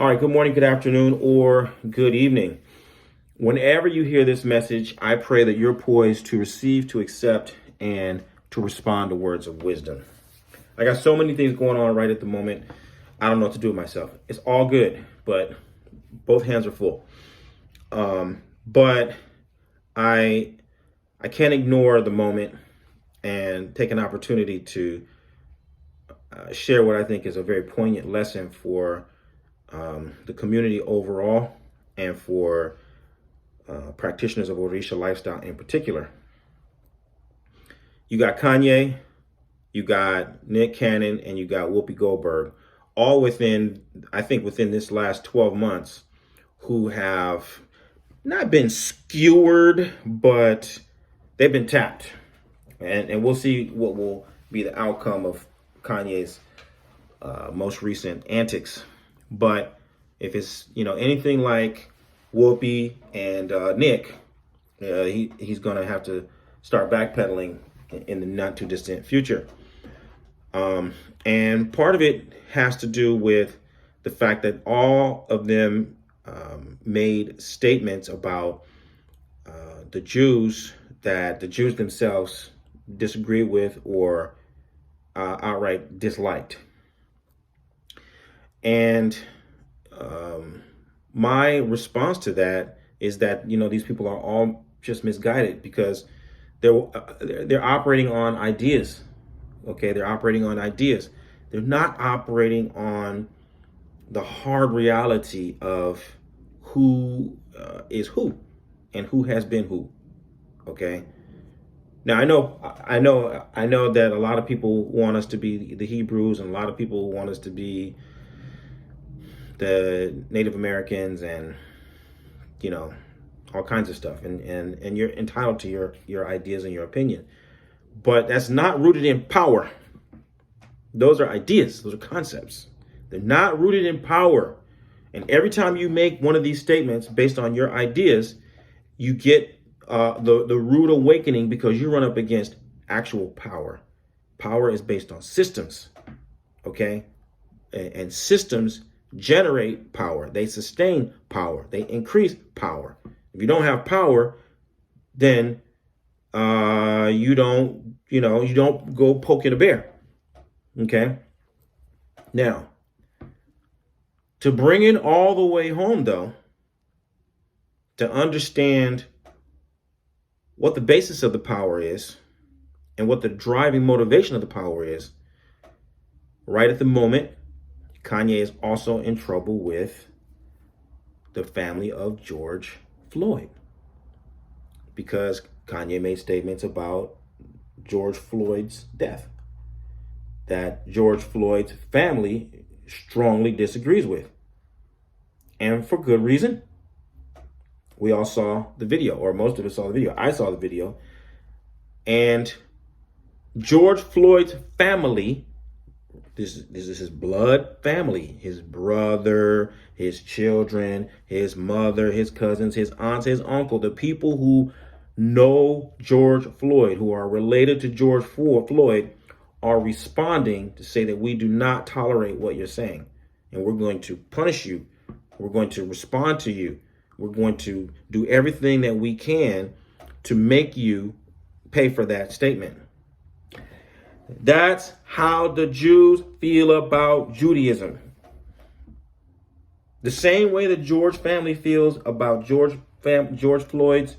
All right, good morning, good afternoon, or good evening. Whenever you hear this message, I pray that you're poised to receive, to accept, and to respond to words of wisdom. I got so many things going on right at the moment. I don't know what to do with myself. It's all good, but both hands are full. But I can't ignore the moment and take an opportunity to share what I think is a very poignant lesson for the community overall and for practitioners of Orisha lifestyle in particular. You got Kanye, you got Nick Cannon, and you got Whoopi Goldberg, all within this last 12 months, who have not been skewered, but they've been tapped. And we'll see what will be the outcome of Kanye's most recent antics. But if it's anything like Whoopi and Nick, he's going to have to start backpedaling in the not too distant future. And part of it has to do with the fact that all of them made statements about the Jews that the Jews themselves disagreed with or outright disliked. And my response to that is that these people are all just misguided because they're operating on ideas. Okay, they're operating on ideas. They're not operating on the hard reality of who is who and who has been who. Okay. Now I know that a lot of people want us to be the Hebrews, and a lot of people want us to be the Native Americans, and all kinds of stuff, and you're entitled to your ideas and your opinion, but that's not rooted in power. Those are ideas, those are concepts. They're not rooted in power. And every time you make one of these statements based on your ideas, you get the rude awakening, because you run up against actual power. Power is based on systems, okay? And systems generate power. They sustain power. They increase power. If you don't have power, then you don't go poking a bear. Okay. Now, to bring it all the way home, though, to understand what the basis of the power is and what the driving motivation of the power is, right at the moment, Kanye is also in trouble with the family of George Floyd, because Kanye made statements about George Floyd's death that George Floyd's family strongly disagrees with. And for good reason. We all saw the video, or most of us saw the video. I saw the video. And George Floyd's family, this is his blood family, his brother, his children, his mother, his cousins, his aunts, his uncle, the people who know George Floyd, who are related to George Floyd, are responding to say that we do not tolerate what you're saying, and we're going to punish you. We're going to respond to you. We're going to do everything that we can to make you pay for that statement. That's how the Jews feel about Judaism. The same way the George family feels about George Floyd's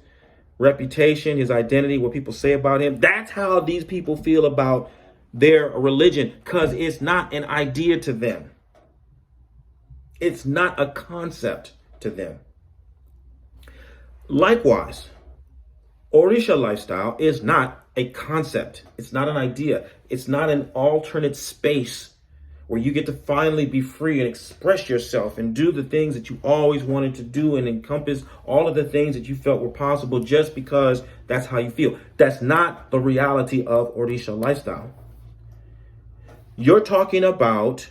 reputation, his identity, what people say about him. That's how these people feel about their religion, because it's not an idea to them. It's not a concept to them. Likewise, Orisha lifestyle is not a concept. It's not an idea. It's not an alternate space where you get to finally be free and express yourself and do the things that you always wanted to do and encompass all of the things that you felt were possible just because that's how you feel. That's not the reality of Orisha lifestyle. You're talking about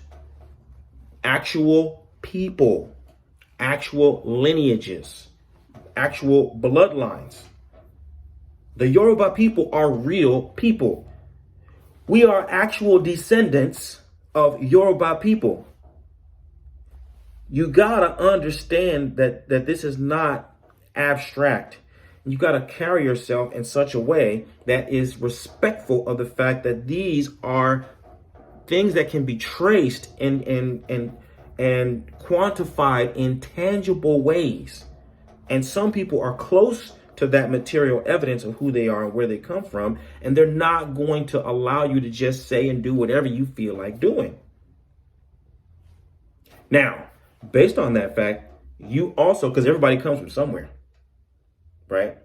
actual people, actual lineages, actual bloodlines. The Yoruba people are real people. We are actual descendants of Yoruba people. You gotta understand that this is not abstract. You gotta carry yourself in such a way that is respectful of the fact that these are things that can be traced and quantified in tangible ways. And some people are close to that material evidence of who they are and where they come from, and they're not going to allow you to just say and do whatever you feel like doing. Now, based on that fact, you also, because everybody comes from somewhere, right?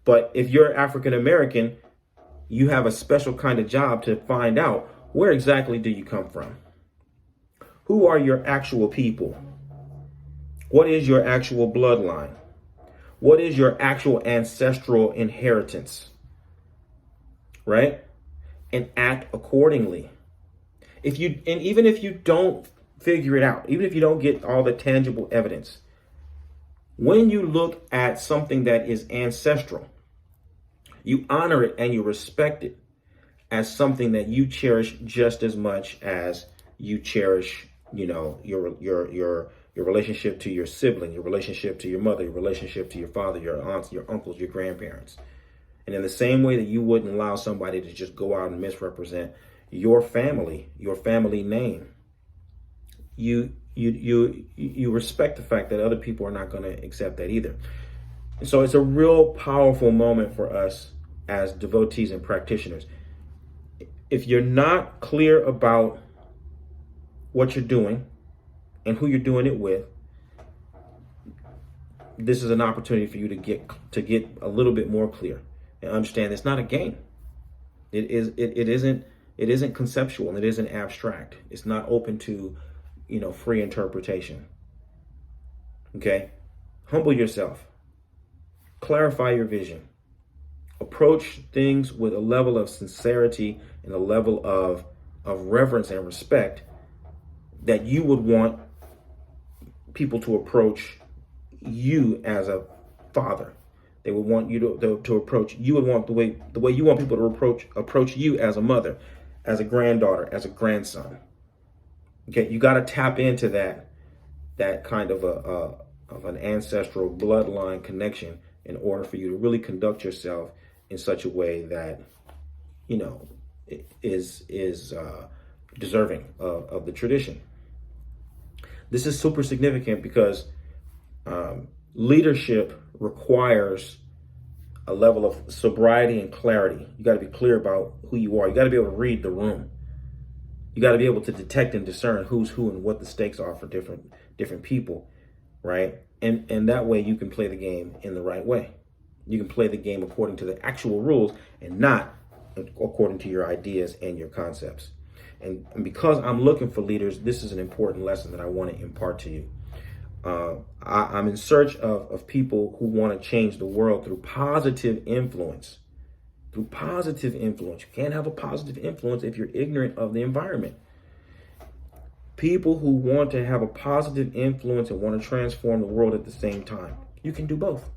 But if you're African American, you have a special kind of job to find out where exactly do you come from? Who are your actual people? What is your actual bloodline? What is your actual ancestral inheritance? Right? And act accordingly. Even if you don't figure it out, even if you don't get all the tangible evidence, when you look at something that is ancestral, you honor it and you respect it as something that you cherish just as much as you cherish, your relationship to your sibling, your relationship to your mother, your relationship to your father, your aunts, your uncles, your grandparents. And in the same way that you wouldn't allow somebody to just go out and misrepresent your family name, you respect the fact that other people are not going to accept that either. And so it's a real powerful moment for us as devotees and practitioners. If you're not clear about what you're doing and who you're doing it with, this is an opportunity for you to get a little bit more clear and understand it's not a game. It isn't conceptual and it isn't abstract. It's not open to, free interpretation. Okay? Humble yourself. Clarify your vision. Approach things with a level of sincerity and a level of reverence and respect that you would want people to approach you as a father. They would want you to approach. You would want the way you want people to approach you as a mother, as a granddaughter, as a grandson. Okay, you got to tap into that kind of an ancestral bloodline connection in order for you to really conduct yourself in such a way that is deserving of the tradition. This is super significant because leadership requires a level of sobriety and clarity. You got to be clear about who you are. You got to be able to read the room. You got to be able to detect and discern who's who and what the stakes are for different people, right? And that way you can play the game in the right way. You can play the game according to the actual rules and not according to your ideas and your concepts. And because I'm looking for leaders, this is an important lesson that I want to impart to you. I'm in search of people who want to change the world through positive influence. Through positive influence. You can't have a positive influence if you're ignorant of the environment. People who want to have a positive influence and want to transform the world at the same time. You can do both.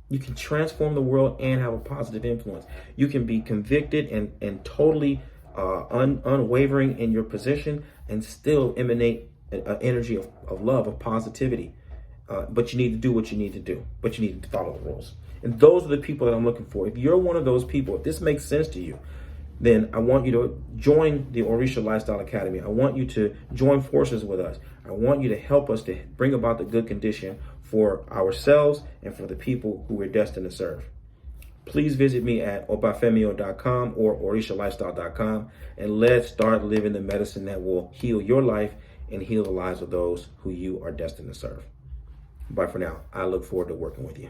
You can transform the world and have a positive influence. You can be convicted and totally unwavering in your position and still emanate an energy of love, of positivity. But you need to do what you need to do. But you need to follow the rules. And those are the people that I'm looking for. If you're one of those people, if this makes sense to you, then I want you to join the Orisha Lifestyle Academy. I want you to join forces with us. I want you to help us to bring about the good condition for ourselves and for the people who we're destined to serve. Please visit me at obafemio.com or orishalifestyle.com and let's start living the medicine that will heal your life and heal the lives of those who you are destined to serve. Bye for now. I look forward to working with you.